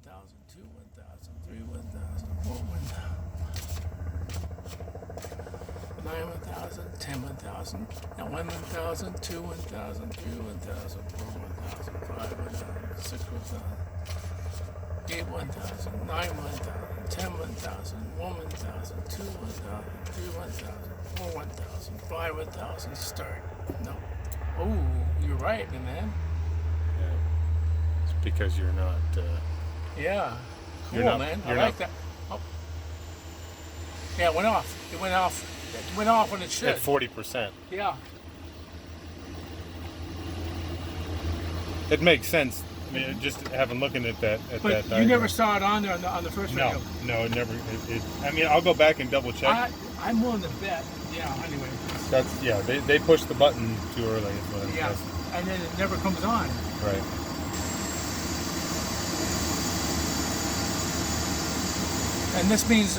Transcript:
1,000, 2, 1,000, 3, 1,000, 4, 1,000, 9, 1,000, 10, 1,000. Now 1,000, 2, 1,000, 3, 1,000, 4, 1,000, 5, 1,000, 6, 1,000, 8, 1,000, 9, 1,000, 10, 1,000, 1, 1,000, 2, 1,000, 3, 1,000, 4, 1,000, 5, 1,000. Start. No. Oh, you're right, man. Yeah. It's because you're not. Yeah. Cool, You're not, man. I you're like not that. Oh. Yeah, it went off. It went off. It went off when it should. at 40%. Yeah. It makes sense. I mean, just having looking at that. But you never saw it on there on the first video. No, it never. I mean, I'll go back and double check. I'm willing to bet. Yeah. Anyway. That's They pushed the button too early. Is what I'm Yeah. guessing. And then it never comes on. Right. And this means